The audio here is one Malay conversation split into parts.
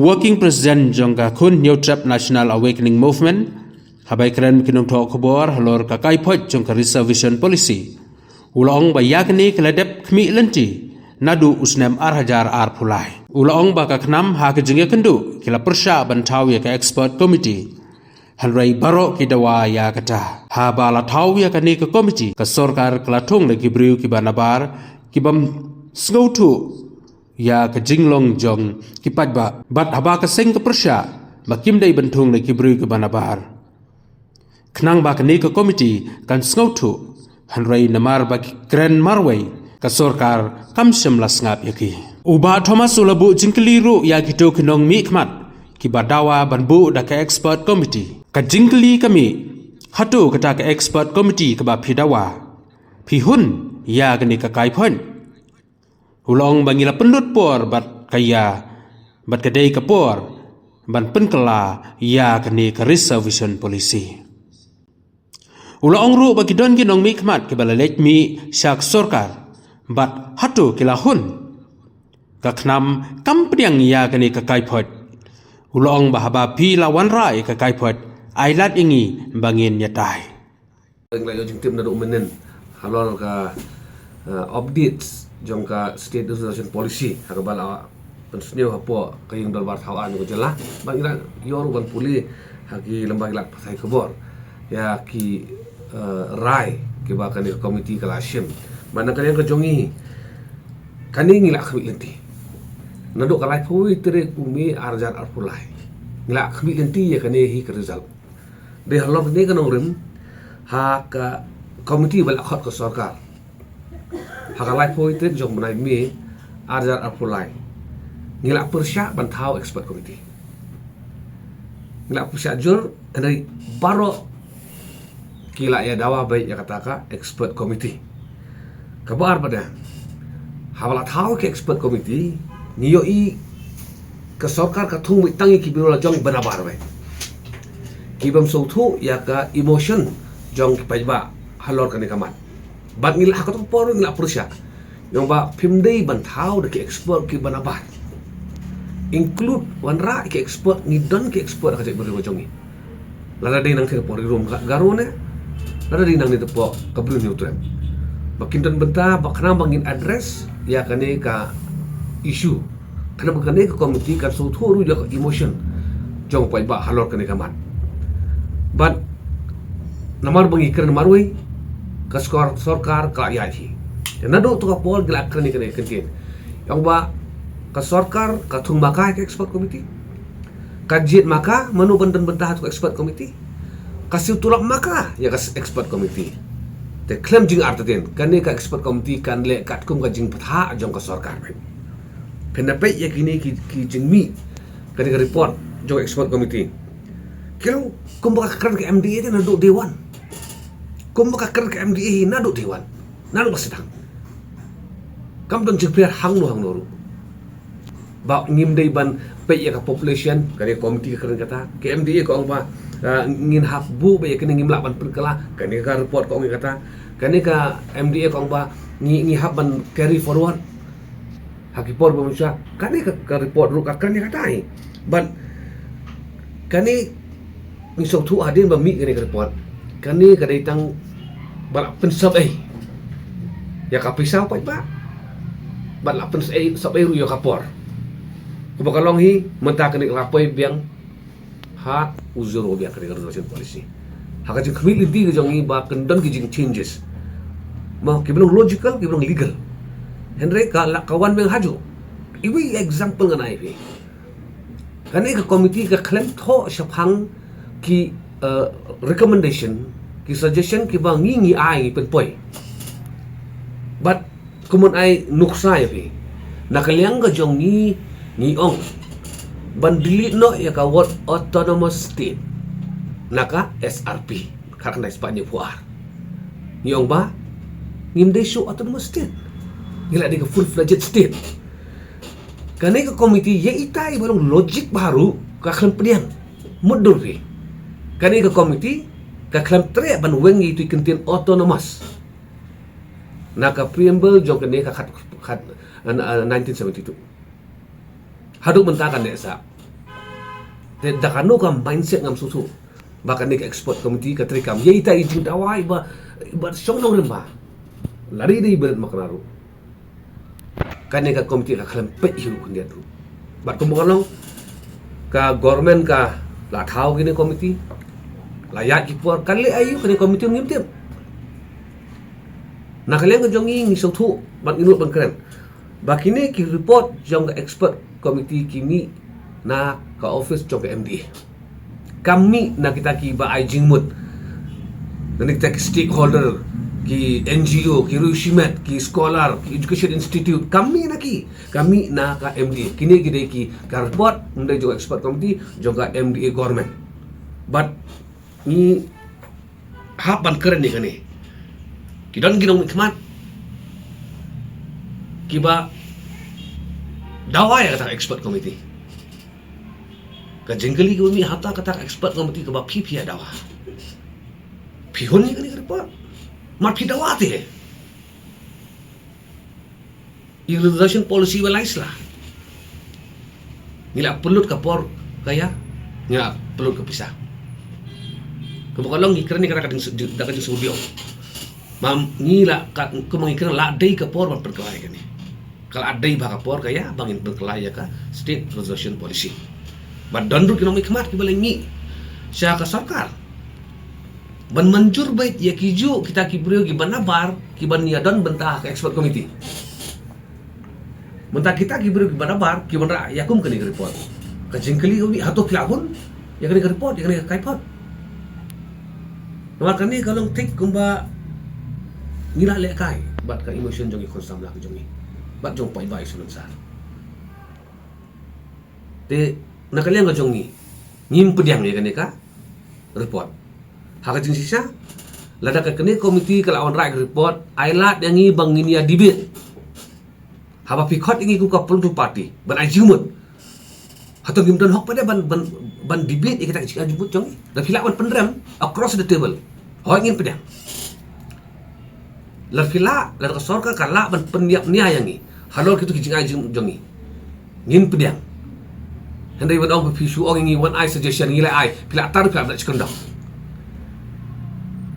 working president jongka kun New Trap National Awakening Movement habai keren kinong to khobor halor ka kai phoj jongka reservation policy ulong ba yakni keladep khmi lenti nadu usnem hajar pulai ulong ba ka khnam ha ka jinge kendu kila persya bantau ya ka expert committee hanrai baro kidawa ya kata ha ba la thau ya ka ni ka committee ka sarkar klathong le kibriu ki banabar kibam sngotu ya ke jinglong jong kipat ba bat haba ka seng ke persya bakim dai bentung le kibru ke banabar knang ba kini ke komiti kan sngotu hanrai namar ba kren marwai ka sarkar kam semlas ngap yaki uba thomas ulabu jingkeliru ya kitu kinong mi khmat ki badawa banbu da ka expert committee ka jingkeli kami hatu kata ka expert committee ka ba phidawa phihun ya kini ka kai phon ulong bangila pendut por bat kaya bat kedai kapor ban penkela ya kini ke reservation policy ulong ru bagi don kinong mi khmat ke balalek mi syak sarkar bat hatu kilahun ka khnam kampriang ya kini ke kaiphot ulong bahaba pi lawan rai ke kaiphot ailat ingi bangin yatai nglayo jingtim na umenen halor ka updates jongka state resolution policy hakabala pensneu hapo kayong dalbar thawan ko jela bangira yor ban puli haki lembag lak pasai kebor ya ki rai ke ba kan komiti kalashim mana kan yang kejongi kani ngilak khmi lenti nado kalai phui tere umi arjar arpulai ngilak khmi lenti ya kani hi ke result de halor ni kan rim ha ka komiti bal khot ko sarkar hakalai poi tek jong menai mi arjar apulai ngilak persya bantau expert committee ngilak persya jur dari baro kila ya dawa baik ya kataka expert committee kabar pada hawala thau ke expert committee niyo i ke sarkar ka thung mi tangi ki birola jong banabar bai kibam sautu ya ka emotion jong pajba halor kan kamat bat ngila hakot por ngila persya yang ba pimdei bantau de ke expert ki banabar include wanra ke expert ni don ke expert ka jek beri bojongi lada dei nang ke por rum garone lada dei nang ni tepo ka bru neutral bakin don benta bakna bangin address ya kane ka issue kana bakane ka komiti kan so thoru ya emotion jong pai ba halor kane kaman bat namar bangi keren marwai ka sarkar ka yaji nado to ka pol gelak kene kene kentin yang ba ka sarkar ka thung maka ke expert committee ka jit maka manu benten bentah to expert committee ka siu tulak maka ya ka expert committee te klem jing artaten kane ka expert committee kan le kat kum ka jing patha jong ka sarkar penape ya kini ki jing mi kane ka report jong expert committee kilo kum ba ka ke MDA na do dewan kum baka keren ke MDA nado dewan nado basidang kam don jepir hang no ba ngim dei ban pe ya ka population kare komiti keren kata ke MDA ko ba ngin hak bu be kene ngim laban perkala kane ka report ko ngi kata kane ka MDA ko ba ngi hak ban carry forward hakipor ba musya kane ka report ru ka kane kata ai ban kane ni sok tu adin ba mi kane ka report kane ka datang balak pensab ya kapisau pa ba balak pensab ru yo kapor kubakalong hi menta kani lapoy biang ha uzuro biang kani resolution policy haka jing khmi lidi jong hi ba kendon ki jing changes ma kiblong logical kiblong legal henry ka kawan beng haju iwi example nganai bi kani ka committee ka claim tho shaphang ki recommendation ki suggestion ki ba ngi ai pen poi but kumun ai nuksa ya pi nakaliang ka jong ni ong bandili no ya ka what autonomous state naka SRP karena Spanya puar ni ong ba ngim desu autonomous state ngila di ka full fledged state kane ka committee ye itai barong logic baru ka klan pediang mudur pi kane ka committee ka klan tre ban wengi tu kentin autonomous naka preamble jong kene ka khat 1972 haduk mentakan desa dah kanu kam mindset ngam susu bahkan ni export committee katrikam ye ita ijing dawai ba syong nong lemba lari dei berat maknaru kan ni ka committee ka khalam pe hiru kun dia tu bat kumbalong ka government ka la thau gini committee layak ki por kan le ayu kan committee ngim tim nak kalian ke jongi ngi sutu bat inut ban keren bakini ki report jong expert committee kimi na ka office jong MDA kami na kita ki ba ai jingmut na kita ki stakeholder ki NGO ki Rushimet ki scholar ki education institute kami na ka MDA kini gide ki ka report ndai jo expert committee juga MDA government but ni hapan keren ni kani ki don ginong khmat ki ba dawai kata expert committee ka jengkeli ko mi hata kata expert committee ka ba phi dawa phihon ni kani report mat phi dawa te irrigation policy walais lah nila pelut ka por kaya nila pelut ka pisah kebukalong ngikran ni kada kadang studio mam nila ka kumangikran la dei ka por man perkelai kani kalau adai baka por kaya bangin perkelai ya ka state resolution policy Badan Ekonomi Kemat kibalengi siya ka sarkar ban manjur bait ya kiju kita kibriyo giban nabar kiban niya don bentah ka expert committee mentah kita kibriyo giban nabar kiban ra yakum kani report ka jengkeli umi hato kilahun ya kani report ya kani kaipot nomor kani kalau tik kumba nila lekai bat ka emotion jongi konsam lah jongi bat jong pai bai sulun sar te nakalian ka jongi ngim pediang ya kani ka report haka jing sisa lada ka kani komiti ka lawan rai report ailat yang ngi bang ngi debate haba pikot ingi ku ka political party ban ajumut hato ngim don hok pada ban debate kita ka jubut jongi da filawan pendram across the table ho ngin pediang la fila la ka sorka ka la ban pendiap nia yangi halor kitu kijing ajum jongi ngin pediang Henry wan ong pisu ong ngi one eye suggestion ngi lai pila tar pila nak cikendang.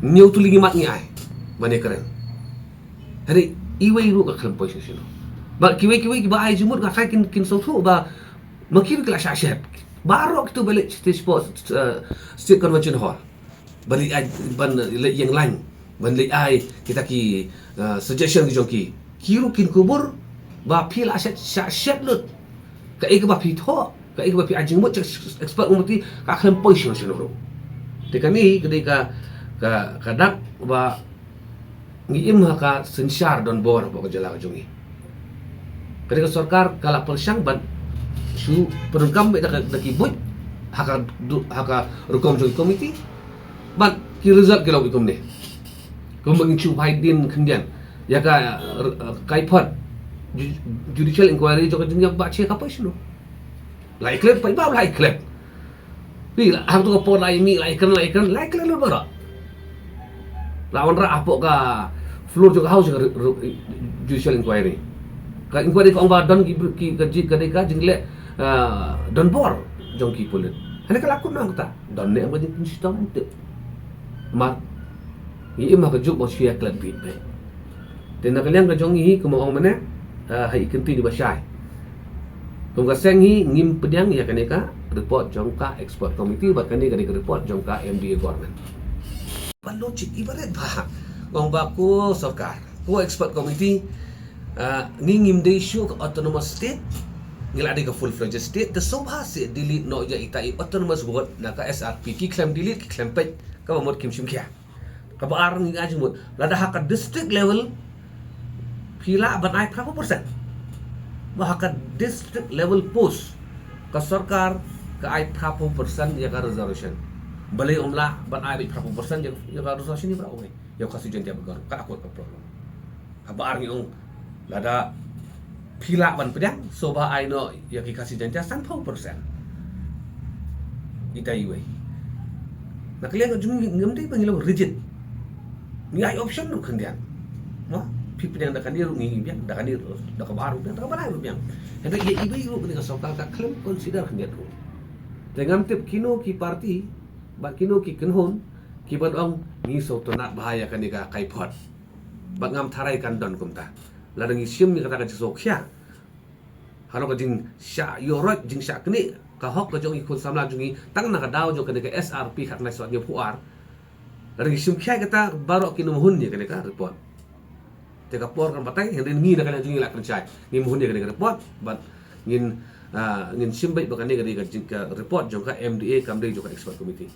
Nyau tu lingi mat ngi ai. Mane keren. Henry iwe ru ka kelam pois sino. Ba kiwe ki ba ai jumut ka kai kin so thu ba makir kala syashat. Baru kita balik state convention hall. Balik ai ban yang lain. Ban lai ai kita ki suggestion ki joki. Kiru kin kubur ba pila syashat lut. Ka ik ba pitho ka ik ba pi anjing mo expert umti ka khlem poisyon sino ro te kani kedi ka dak ba ngiim ha ka sensar don bor ba jala jongi kedi ka sarkar kala pelsyang ban su pergam be dak kibut haka rukom jongi komiti ban ki result ki law ikum ne kum bang chu haidin kendian ya ka kaipot judicial inquiry joka jengya ba che ka poisyon lai klep pai ba lai klep pi hang tu ko lai mi lai klep lu bara lawan ra apok ka floor juga house judicial inquiry ka inquiry ko ba don ki ka deka jingle don bor jong ki pulit hane ka lakun nang ta don ne ba jing sistem te ma i ma ka juk mo sia klep bit be ten na kalian ka jong hi ko mo ong mane hai kenti di basai Tunggu sengi ngim pediang ya kaneka report jongka export committee bahkan ni kaneka report jongka MDA government. Ban logik ibarat bah ngong baku sarkar ko expert committee ngim de issue autonomous state ngila de full fledged state the sobha se delete no ya itai autonomous board naka SRP ki claim delete ki claim page ka mod kim sim kya ka bar ngi ajmut lada hak district level pila ban ai berapa persen bahkan district level post ke sarkar ke ai berapa persen ya ka reservation balai umlah ban ai berapa persen ya ka reservation ni berapa we ya kasih jantia begar ka aku ka problem kabar ngi lada pila ban pedang soba ai no ya ki kasih jantia 100% itai we nak lihat jung ngemdei panggil rigid ni ai option no kendian no people yang dah kandir ngi biang dah kandir dah kabaru dah kabaru biang hendak ye ibu ibu ni ka sokal ka claim consider hendak tu Dengan tip kino ki parti, bat kino ki kenhon, ki bat ong ni so to nak bahaya kan ika kai pot. Bat ngam tharai kan don kumta. Ladang isim ni kata ka jisok sya. Halo ka jing sya yorot jing sya kini ka hok ka jong ikut samla jungi tang na ka daw jo ka de SRP khat na so dia puar. Ladang isim kya kata baru kino mohun ni kan ika report. Teka por kan patai yang ngi na kan jungi lak kerja. Ni mohun ni kan ika report bat ngin ngin sim baik bakan ni ka report jong ka MDA kamdei jo ka expert committee.